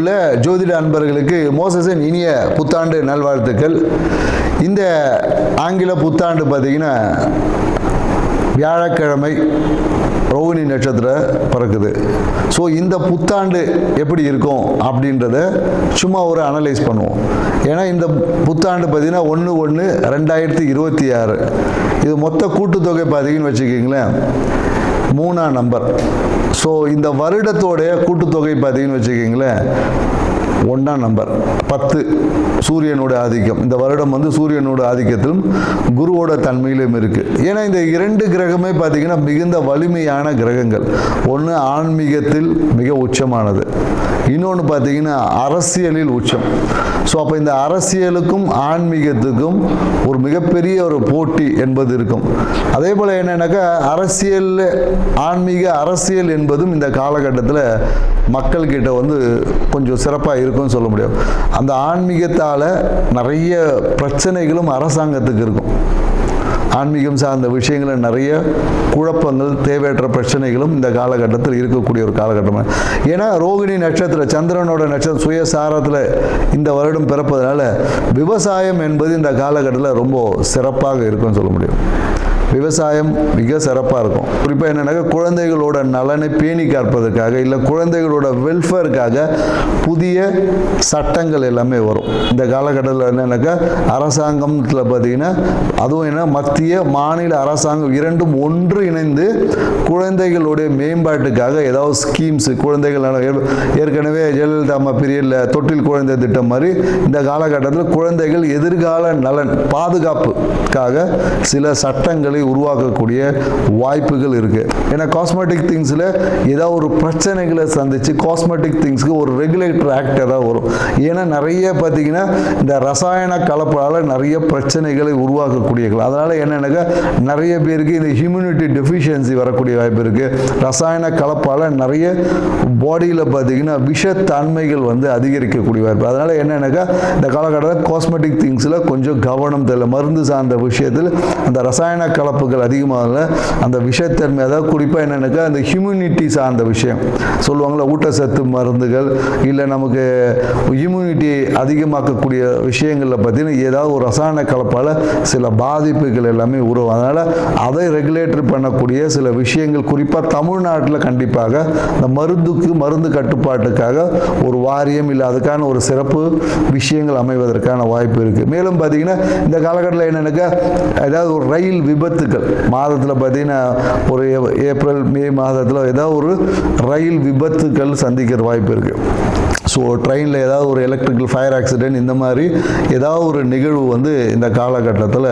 உள்ள ஜோதிட அன்பர்களுக்கு மோசஸின் இனிய புத்தாண்டு நல்வாழ்த்துக்கள். இந்த ஆங்கில புத்தாண்டு பார்த்தீங்கன்னா வியாழக்கிழமை ரோகிணி நட்சத்திரம் பிறக்குது. ஸோ இந்த புத்தாண்டு எப்படி இருக்கும் அப்படின்றத சும்மா ஒரு அனலைஸ் பண்ணுவோம். ஏன்னா இந்த புத்தாண்டு பார்த்தீங்கன்னா 1/1/2026 இது மொத்த கூட்டுத்தொகை பார்த்தீங்கன்னு வச்சுக்கிங்களேன் 3ஆம் நம்பர். ஸோ இந்த வருடத்தோடைய கூட்டுத்தொகை பார்த்தீங்கன்னு வச்சுக்கிங்களேன் 1ஆம் நம்பர் 10 சூரியனோட ஆதிக்கம். இந்த வருடம் வந்து சூரியனோட ஆதிக்கத்திலும் குருவோட தன்மையிலும் இருக்கு. ஏன்னா இந்த 2 கிரகமே பார்த்தீங்கன்னா மிகுந்த வலிமையான கிரகங்கள். ஒன்று ஆன்மீகத்தில் மிக உச்சமானது, இன்னொன்று பார்த்தீங்கன்னா அரசியலில் உச்சம். ஸோ அப்போ இந்த அரசியலுக்கும் ஆன்மீகத்துக்கும் ஒரு மிகப்பெரிய ஒரு போட்டி என்பது இருக்கும். அதே போல் என்னன்னாக்கா அரசியல் ஆன்மீக அரசியல் என்பதும் இந்த காலகட்டத்தில் மக்கள்கிட்ட வந்து கொஞ்சம் சிறப்பாக இருக்கும்னு சொல்ல முடியும். அந்த ஆன்மீகத்தால் நிறைய பிரச்சனைகளும் அரசாங்கத்துக்கு இருக்கும். ஆன்மீகம் சார்ந்த விஷயங்களில் நிறைய குழப்பங்கள், தேவையற்ற பிரச்சனைகளும் இந்த காலகட்டத்தில் இருக்கக்கூடிய ஒரு காலகட்டம். ஏன்னா ரோகிணி நட்சத்திரம் சந்திரனோட நட்சத்திரம் சுயசாரத்தில் இந்த வருடம் பிறப்பதனால விவசாயம் என்பது இந்த காலகட்டத்தில் ரொம்ப சிறப்பாக இருக்கும்னு சொல்ல முடியும். விவசாயம் மிக சிறப்பாக இருக்கும். குறிப்பாக என்னென்னாக்கா குழந்தைகளோட நலனை பேணி காப்பதற்காக இல்லை குழந்தைகளோட வெல்ஃபேருக்காக புதிய சட்டங்கள் எல்லாமே வரும். இந்த காலகட்டத்தில் என்னென்னாக்கா அரசாங்கத்தில் பார்த்தீங்கன்னா அதுவும் என்ன மத்திய மாநில அரசாங்கம் இரண்டும் ஒன்று இணைந்து குழந்தைகளுடைய மேம்பாட்டுக்காக ஏதாவது ஸ்கீம்ஸ் குழந்தைகள் ஏற்கனவே ஜெயலலிதா அம்மா பீரியடில் தொட்டில் குழந்தை திட்டம் மாதிரி இந்த காலகட்டத்தில் குழந்தைகள் எதிர்கால நலன் பாதுகாப்புக்காக சில சட்டங்களை உருவாக்கக்கூடிய வாய்ப்புகள் இருக்கு. ஏன்னா காஸ்மெட்டிக் திங்ஸ்ல ஏதாவது ஒரு பிரச்சனைகளை சந்திச்சு காஸ்மெட்டிக் திங்ஸ்க்கு ஒரு ரெகுலேட்டர் ஆக்ட் ஏதாவது வரும். ஏன்னா நிறைய பார்த்தீங்கன்னா இந்த ரசாயன கலப்பால நிறைய பிரச்சனைகளை உருவாக்கக்கூடியது. அதனால என்னன்னாக்கா நிறைய பேருக்கு இந்த ஹியூமினிட்டி டெஃபிஷியன்சி வரக்கூடிய வாய்ப்பு இருக்கு. ரசாயன கலப்பால நிறைய பாடியில் பார்த்தீங்கன்னா விஷத்தன்மைகள் வந்து அதிகரிக்கக்கூடிய வாய்ப்பு. அதனால என்னன்னாக்கா இந்த காலகட்டத்தில் காஸ்மெட்டிக் திங்ஸ்ல கொஞ்சம் கவனம் தேவை. மருந்து சார்ந்த விஷயத்தில் அந்த ரசாயன கலப்புகள் அதிகமாக அந்த விஷத்தன்மை, அதாவது குறிப்பாக என்னன்னாக்கா அந்த ஹியூமினிட்டி சார்ந்த விஷயம் சொல்லுவாங்களா, ஊட்டச்சத்து மருந்துகள் இல்லை நமக்கு இம்யூனிட்டி அதிகமாக்கக்கூடிய விஷயங்களில் பார்த்தீங்கன்னா ஏதாவது ஒரு ரசாயன கலப்பால் சில பாதிப்புகள் எல்லாமே உருவாகும். அதனால் அதை ரெகுலேட்டர் பண்ணக்கூடிய சில விஷயங்கள் குறிப்பாக தமிழ்நாட்டில் கண்டிப்பாக இந்த மருந்து கட்டுப்பாட்டுக்காக ஒரு வாரியம் இல்லை அதுக்கான ஒரு சிறப்பு விஷயங்கள் அமைவதற்கான வாய்ப்பு இருக்குது. மேலும் பார்த்தீங்கன்னா இந்த காலகட்டத்தில் என்னன்னாக்கா ஏதாவது ஒரு ரயில் விபத்துக்கள் மாதத்தில் பார்த்தீங்கன்னா ஒரு ஏப்ரல் மே மாதத்தில் ஏதாவது ஒரு ரயில் விபத்துக்கள் சந்திக்கிற வாய்ப்பு இருக்குது. ஸோ ட்ரெயினில் ஏதாவது ஒரு எலக்ட்ரிக்கல் ஃபயர் ஆக்சிடென்ட் இந்த மாதிரி ஏதாவது ஒரு நிகழ்வு வந்து இந்த காலகட்டத்தில்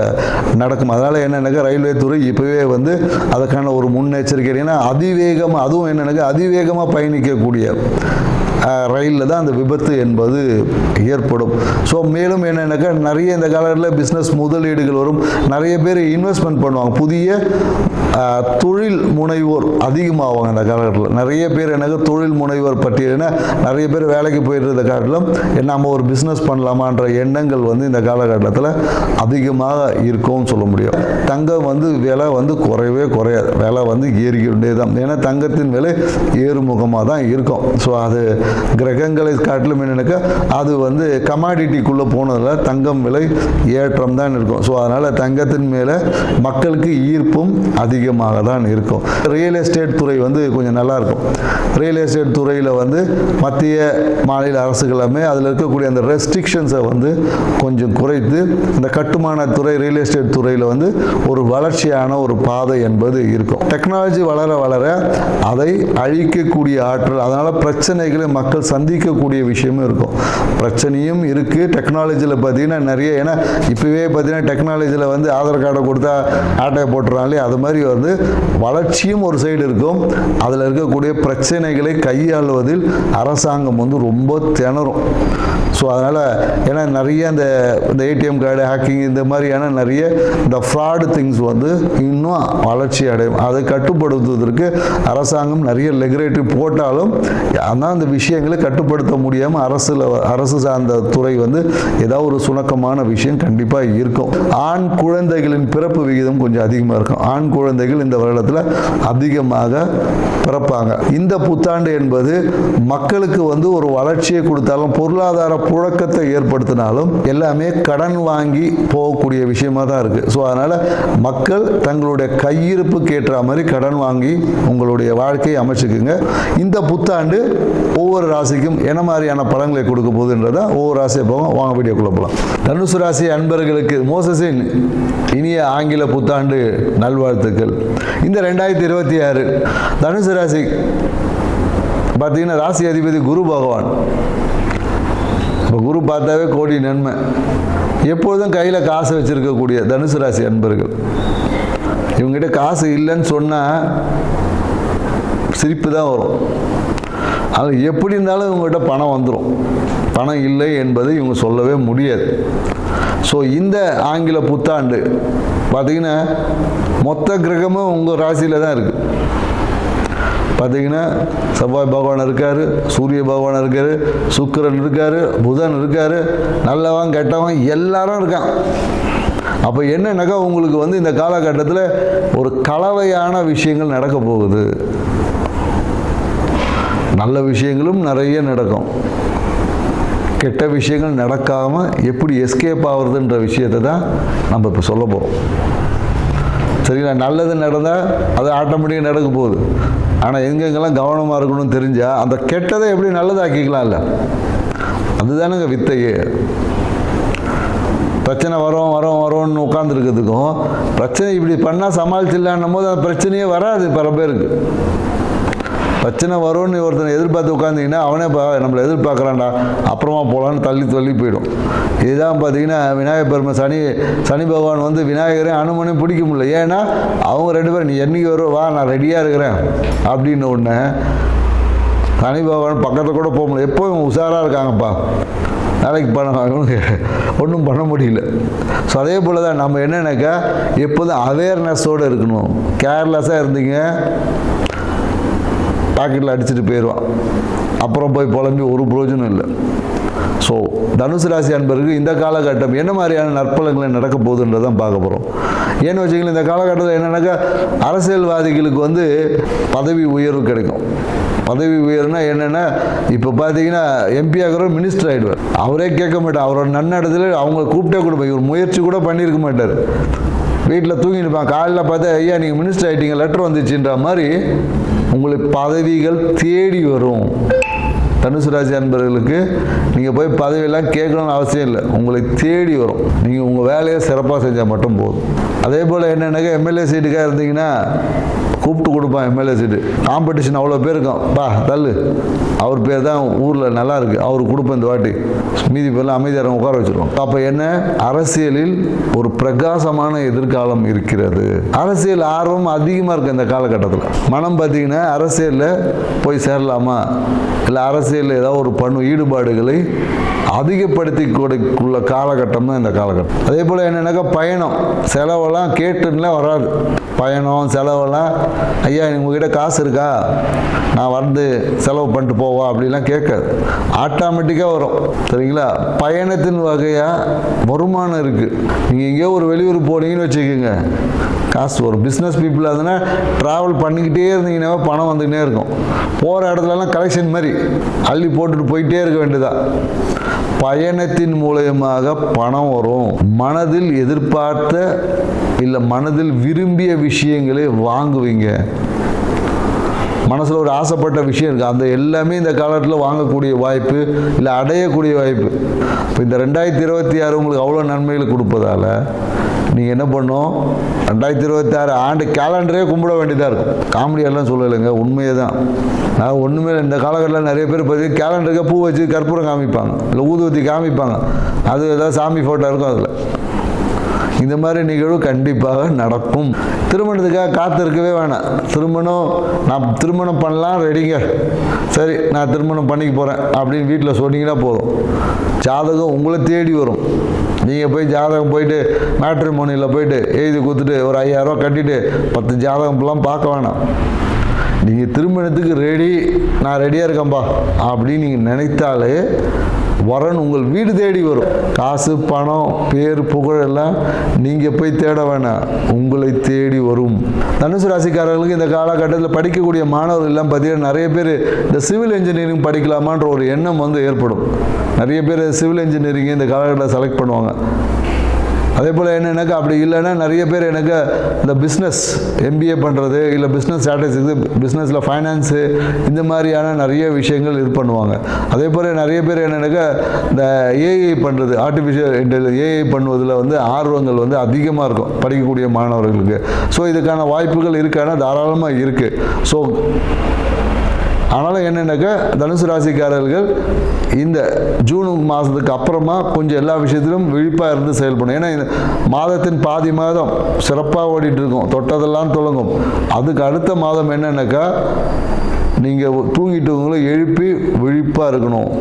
நடக்கும். அதனால் என்னென்னாக்கா ரயில்வே துறை இப்போவே வந்து அதுக்கான ஒரு முன்னெச்சரிக்கை. ஏன்னா அதிவேகமாக அதுவும் என்னென்னாக்கா அதிவேகமாக பயணிக்கக்கூடிய ரயிலில் தான் அந்த விபத்து என்பது ஏற்படும். ஸோ மேலும் என்னென்னாக்கா நிறைய இந்த காலத்தில் பிஸ்னஸ் முதலீடுகள் வரும். நிறைய பேர் இன்வெஸ்ட்மெண்ட் பண்ணுவாங்க. புதிய தொழில் முனைவோர் அதிகமாகுவாங்க இந்த காலகட்டத்தில். நிறைய பேர் எனக்கு தொழில் முனைவோர் பட்டியல்னா நிறைய பேர் வேலைக்கு போயிட்டு இருந்த காலத்திலும் நம்ம ஒரு பிஸ்னஸ் பண்ணலாமான்ற எண்ணங்கள் வந்து இந்த காலகட்டத்தில் அதிகமாக இருக்கும்னு சொல்ல முடியும். தங்கம் வந்து விலை வந்து குறையவே குறையாது, விலை வந்து ஏறிக்கிட்டே தான். ஏன்னா தங்கத்தின் விலை ஏறுமுகமாக தான் இருக்கும். ஸோ அது கிரகங்களை காட்டிலும் என்னன்னாக்கா அது வந்து கமாடிட்டிக்குள்ளே போனதில் தங்கம் விலை ஏற்றம் தான் இருக்கும். ஸோ அதனால் தங்கத்தின் மேலே மக்களுக்கு ஈர்ப்பும் அதிகமாக தான் இருக்கும். ரியல் எஸ்டேட் துறை வந்து கொஞ்சம் நல்லா இருக்கும். ரியல் எஸ்டேட் துறையில் வந்து மத்திய மாநில அரசுகளுமே அதில் இருக்கக்கூடிய அந்த ரெஸ்ட்ரிக்ஷன்ஸை வந்து கொஞ்சம் குறைத்து இந்த கட்டுமான துறை ரியல் எஸ்டேட் துறையில் வந்து ஒரு வளர்ச்சியான ஒரு பாதை என்பது இருக்கும். டெக்னாலஜி வளர வளர அதை அழிக்கக்கூடிய ஆற்றல், அதனால் பிரச்சனைகளை மக்கள் சந்திக்கக்கூடிய விஷயமும் இருக்கும். பிரச்சனையும் இருக்குது டெக்னாலஜியில் பார்த்தீங்கன்னா நிறைய. ஏன்னா இப்போவே பார்த்தீங்கன்னா டெக்னாலஜியில் வந்து ஆதார் கார்டை கொடுத்தா ஆட்டையை போட்டுறாங்களே, அது மாதிரி வந்து வளர்ச்சியும் ஒரு சைடு இருக்கும். அதில் இருக்கக்கூடிய பிரச்சனைகளை கையாளுவதில் அரசாங்கம் வந்து ரொம்ப திணறும். ஸோ அதனால் ஏன்னா நிறைய இந்த ஏடிஎம் கார்டு ஹேக்கிங் இந்த மாதிரியான நிறைய இந்த ஃப்ராடு திங்ஸ் வந்து இன்னும் வளர்ச்சி அடையும். அதை கட்டுப்படுத்துவதற்கு அரசாங்கம் நிறைய ரெகுலேட்டரி போட்டாலும் ஆனால் அந்த விஷயங்களை கட்டுப்படுத்த முடியாமல் அரசு சார்ந்த துறை வந்து ஏதாவது ஒரு சுணக்கமான விஷயம் கண்டிப்பாக இருக்கும். ஆண் குழந்தைகளின் பிறப்பு விகிதம் கொஞ்சம் அதிகமாக இருக்கும். ஆண் குழந்தை குழந்தைகள் இந்த வருடத்தில் அதிகமாக பிறப்பாங்க. இந்த புத்தாண்டு என்பது மக்களுக்கு வந்து ஒரு வளர்ச்சியை கொடுத்தாலும் பொருளாதார புழக்கத்தை ஏற்படுத்தினாலும் எல்லாமே கடன் வாங்கி போகக்கூடிய விஷயமா தான் இருக்கு. ஸோ அதனால மக்கள் தங்களுடைய கையிருப்புக்கு ஏற்ற மாதிரி கடன் வாங்கி உங்களுடைய வாழ்க்கையை அமைச்சுக்குங்க. இந்த புத்தாண்டு ஒவ்வொரு ராசிக்கும் என்ன மாதிரியான பலன்களை கொடுக்க போகுதுன்றத ஒவ்வொரு ராசியை போவோம். வாங்க வீடியோக்குள்ள போகலாம். தனுசு ராசி அன்பர்களுக்கு மோசஸின் இனிய ஆங்கில புத்தாண்டு நல்வாழ்த்துக்கள். இந்த 2026 தனுசு ராசி பார்த்தீங்கன்னா ராசி அதிபதி குரு பகவான். இப்போ குரு பார்த்தாவே கோடி நன்மை. எப்பொழுதும் கையில் காசு வச்சிருக்கக்கூடிய தனுசு ராசி அன்பர்கள், இவங்ககிட்ட காசு இல்லைன்னு சொன்னால் சிரிப்பு தான் வரும். அது எப்படி இருந்தாலும் இவங்ககிட்ட பணம் வந்துடும். பணம் இல்லை என்பதை இவங்க சொல்லவே முடியாது. ஸோ இந்த ஆங்கில புத்தாண்டு பார்த்தீங்கன்னா மொத்த கிரகமும் உங்கள் ராசியில் தான் இருக்குது. பார்த்தீங்கன்னா செவ்வாய் பகவான் இருக்கார், சூரிய பகவான் இருக்கார், சுக்கிரன் இருக்கார், புதன் இருக்கார், நல்லவன் கெட்டவன் எல்லாரும் இருக்கான். அப்போ என்னன்னாக்கா உங்களுக்கு வந்து இந்த காலகட்டத்தில் ஒரு கலவையான விஷயங்கள் நடக்க போகுது. நல்ல விஷயங்களும் நிறைய நடக்கும், கெட்ட விஷயங்கள் நடக்காமல் எப்படி எஸ்கேப் ஆகுறதுன்ற விஷயத்தை தான் நம்ம இப்போ சொல்ல போகிறோம். சரிங்களா? நல்லது நடந்தால் அது ஆட்டோமேட்டிக்காக நடக்க போகுது. ஆனால் எங்கெங்கெல்லாம் கவனமாக இருக்கணும்னு தெரிஞ்சால் அந்த கெட்டதை எப்படி நல்லதாக்கிக்கலாம்ல, அதுதானுங்க வித்தையே. பிரச்சனை வரோன்னு உட்காந்துருக்கிறதுக்கும் பிரச்சனை இப்படி பண்ணால் சமாளிச்சிடலான்னும் போது அந்த பிரச்சனையே வராது. பல பேருக்கு பிரச்சனை வரும்னு ஒருத்தனை எதிர்பார்த்து உட்காந்திங்கன்னா அவனே நம்மளை எதிர்பார்க்குறான்டா அப்புறமா போகலான்னு தள்ளி போயிடும். இதுதான் பார்த்தீங்கன்னா விநாயகர் பெருமை சனி பகவான் வந்து விநாயகரையும் அனுமனையும் பிடிக்க முடியல. ஏன்னா அவங்க 2 பேரும் நீ என்னைக்கு வரும் வா நான் ரெடியாக இருக்கிறேன் அப்படின்னு ஒன்று சனி பகவான் பக்கத்தில் கூட போக முடியல. எப்போவும் உஷாராக இருக்காங்கப்பா, நாளைக்கு ஒன்றும் பண்ண முடியல. ஸோ அதே போல் தான் நம்ம என்னன்னாக்கா எப்போதும் அவேர்னஸோடு இருக்கணும். கேர்லெஸ்ஸாக இருந்தீங்க பாக்கெட்டில் அடிச்சுட்டு போயிடுவான், அப்புறம் போய் புலம்பி ஒரு பிரயோஜனம் இல்லை. ஸோ தனுசு ராசி அன்பருக்கு இந்த காலகட்டம் என்ன மாதிரியான நற்பலன்களை நடக்க போகுதுன்றதான் பார்க்க போகிறோம். ஏன்னு வச்சுக்கலாம், இந்த காலகட்டத்தில் என்னன்னாக்கா அரசியல்வாதிகளுக்கு வந்து பதவி உயர்வு கிடைக்கும். பதவி உயர்வுனா என்னென்னா இப்போ பார்த்தீங்கன்னா எம்பி ஆகிறவர் மினிஸ்டர் ஆகிடுவார். அவரே கேட்க மாட்டார், அவரோட நன்னடத்தில் அவங்க கூப்பிட்டே கொடுப்பாங்க. இவர் முயற்சி கூட பண்ணியிருக்க மாட்டார், வீட்டில் தூங்கிட்டு காலையில் பார்த்தா ஐயா நீங்கள் மினிஸ்டர் ஆகிட்டீங்க லெட்டர் வந்துச்சுன்ற மாதிரி உங்களுக்கு பதவிகள் தேடி வரும். தனுசு ராசி அன்பர்களுக்கு நீங்கள் போய் பதவியெல்லாம் கேட்கணும்னு அவசியம் இல்லை, உங்களை தேடி வரும். நீங்கள் உங்கள் வேலையை சிறப்பாக செஞ்சால் மட்டும் போதும். அதே போல் என்னென்னாக்கா எம்எல்ஏ சீட்டுக்காக இருந்தீங்கன்னா கூப்பிட்டு கொடுப்பான். எம்எல்ஏ சீட்டு காம்படிஷன் அவ்வளோ பேர் இருக்கும், பா தள்ளு அவர் பேர் தான் ஊரில் நல்லா இருக்குது அவருக்கு கொடுப்பேன் இந்த வாட்டி, மீதி பேர்லாம் அமைதியாக உட்கார வச்சுருவோம். அப்போ என்ன, அரசியலில் ஒரு பிரகாசமான எதிர்காலம் இருக்கிறது. அரசியல் ஆர்வம் அதிகமாக இருக்குது இந்த காலகட்டத்தில். மனம் பார்த்தீங்கன்னா அரசியலில் போய் சேரலாமா, இல்லை அரசியலில் ஏதாவது ஒரு ஈடுபாடுகளை அதிகப்படுத்தி கொடுக்குள்ள காலகட்டம் தான் இந்த காலகட்டம். அதே போல் என்னென்னாக்கா பயணம் செலவெல்லாம் கேட்டுன்னா வராது. பயணம் செலவெல்லாம் ஐயா உங்ககிட்ட காசு இருக்கா நான் வந்து செலவு பண்ணிட்டு போவா அப்படிலாம் கேட்காது, ஆட்டோமேட்டிக்காக வரும். சரிங்களா? பயணத்தின் வகையாக வருமானம் இருக்குது. நீங்கள் எங்கேயோ ஒரு வெளியூர் போனீங்கன்னு வச்சுக்கோங்க, காசு வரும். பிஸ்னஸ் பீப்புள் அதுனா ட்ராவல் பண்ணிக்கிட்டே இருந்தீங்கன்னா பணம் வந்துக்கிட்டே இருக்கும். போகிற இடத்துலலாம் கலெக்ஷன் மாதிரி அள்ளி போட்டுட்டு போயிட்டே இருக்க வேண்டியதான். பயணத்தின் மூலயமாக பணம் வரும். மனதில் எதிர்பார்த்த இல்லை மனதில் விரும்பிய விஷயங்களை வாங்குவீங்க. மனசில் ஒரு ஆசைப்பட்ட விஷயம் இருக்குது, அந்த எல்லாமே இந்த காலத்தில் வாங்கக்கூடிய வாய்ப்பு இல்லை அடையக்கூடிய வாய்ப்பு. இப்போ இந்த 2026 உங்களுக்கு அவ்வளோ நன்மைகளை கொடுப்பதால் நீங்கள் என்ன பண்ணோம், 2026 ஆண்டு கேலண்டரே கும்பிட வேண்டியதாக இருக்கும். காமெடியெல்லாம் சொல்லலைங்க, உண்மையே தான். நான் ஒன்றுமே இந்த காலகட்டத்தில் நிறைய பேர் பார்த்து கேலண்டருக்கு பூ வச்சு கற்பூரம் காமிப்பாங்க, இல்லை ஊதுவத்தி காமிப்பாங்க, அது ஏதாவது சாமி ஃபோட்டோ இருக்கும் அதில். இந்த மாதிரி நிகழ்வு கண்டிப்பாக நடக்கும். திருமணத்துக்காக காத்திருக்கவே வேணாம். நான் திருமணம் பண்ணலாம் ரெடிங்க, சரி நான் திருமணம் பண்ணிக்க போகிறேன் அப்படின்னு வீட்டில் சொன்னீங்கன்னா போதும், ஜாதகம் உங்களை தேடி வரும். நீங்கள் போய் ஜாதகம் போயிட்டு மேட்ரிமோனியில் போயிட்டு எழுதி கொடுத்துட்டு ஒரு 5000 ரூபா கட்டிட்டு 10 ஜாதகம்லாம் பார்க்க வேணாம். நீங்கள் திருமணத்துக்கு ரெடி, நான் ரெடியாக இருக்கேன்பா அப்படின்னு நீங்கள் நினைத்தாலே வரன் உங்கள் வீடு தேடி வரும். காசு, பணம், பேர், புகழ் எல்லாம் நீங்கள் போய் தேட வேணாம், உங்களை தேடி வரும். தனுசு ராசிக்காரர்களுக்கு இந்த காலகட்டத்தில் படிக்கக்கூடிய மாணவர்கள் எல்லாம் பார்த்தீங்கன்னா நிறைய பேர் இந்த சிவில் இன்ஜினியரிங் படிக்கலாமான்ற ஒரு எண்ணம் வந்து ஏற்படும். நிறைய பேர் சிவில் இன்ஜினியரிங் இந்த காலகட்டத்தில் செலக்ட் பண்ணுவாங்க. அதே போல் என்னென்னாக்கா அப்படி இல்லைன்னா நிறைய பேர் எனக்கு இந்த பிஸ்னஸ் எம்பிஏ பண்ணுறது, இல்லை பிஸ்னஸ் ஸ்ட்ராட்டஜிக்கு, பிஸ்னஸில் ஃபைனான்ஸு, இந்த மாதிரியான நிறைய விஷயங்கள் இது பண்ணுவாங்க. அதே போல் நிறைய பேர் என்னென்னாக்கா இந்த ஏஐ பண்ணுறது, ஆர்டிஃபிஷியல் இன்டெலிஜென்ஸ் ஏஐ பண்ணுவதில் வந்து ஆர்வங்கள் வந்து அதிகமாக இருக்கும் படிக்கக்கூடிய மாணவர்களுக்கு. ஸோ இதுக்கான வாய்ப்புகள் இருக்கானா தாராளமாக இருக்குது. ஸோ ஆனாலும் என்னென்னாக்கா தனுசு ராசிக்காரர்கள் இந்த ஜூன் மாதத்துக்கு அப்புறமா கொஞ்சம் எல்லா விஷயத்திலும் விழிப்பாக இருந்து செயல்படும். ஏன்னா இந்த மாதத்தின் பாதி மாதம் சிறப்பாக ஓடிட்டு இருக்கும், தொட்டதெல்லாம் தொடங்கும். அதுக்கு அடுத்த மாதம் என்னென்னாக்கா நீங்கள் தூங்கிட்டு எழுப்பி விழிப்பாக இருக்கணும்.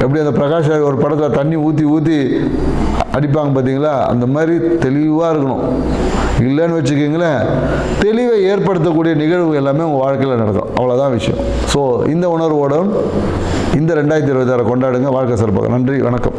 எப்படி அந்த பிரகாஷ் ராஜ் ஒரு படத்தில் தண்ணி ஊற்றி அடிப்பாங்க பார்த்தீங்களா, அந்த மாதிரி தெளிவாக இருக்கணும். இல்லைன்னு வச்சுக்கிங்களேன், தெளிவை ஏற்படுத்தக்கூடிய நிகழ்வு எல்லாமே உங்கள் வாழ்க்கையில் நடக்கும். அவ்வளோதான் விஷயம். ஸோ இந்த உணர்வோடு இந்த 2026 கொண்டாடுங்க. வாழ்க்கை சிறப்பாக. நன்றி, வணக்கம்.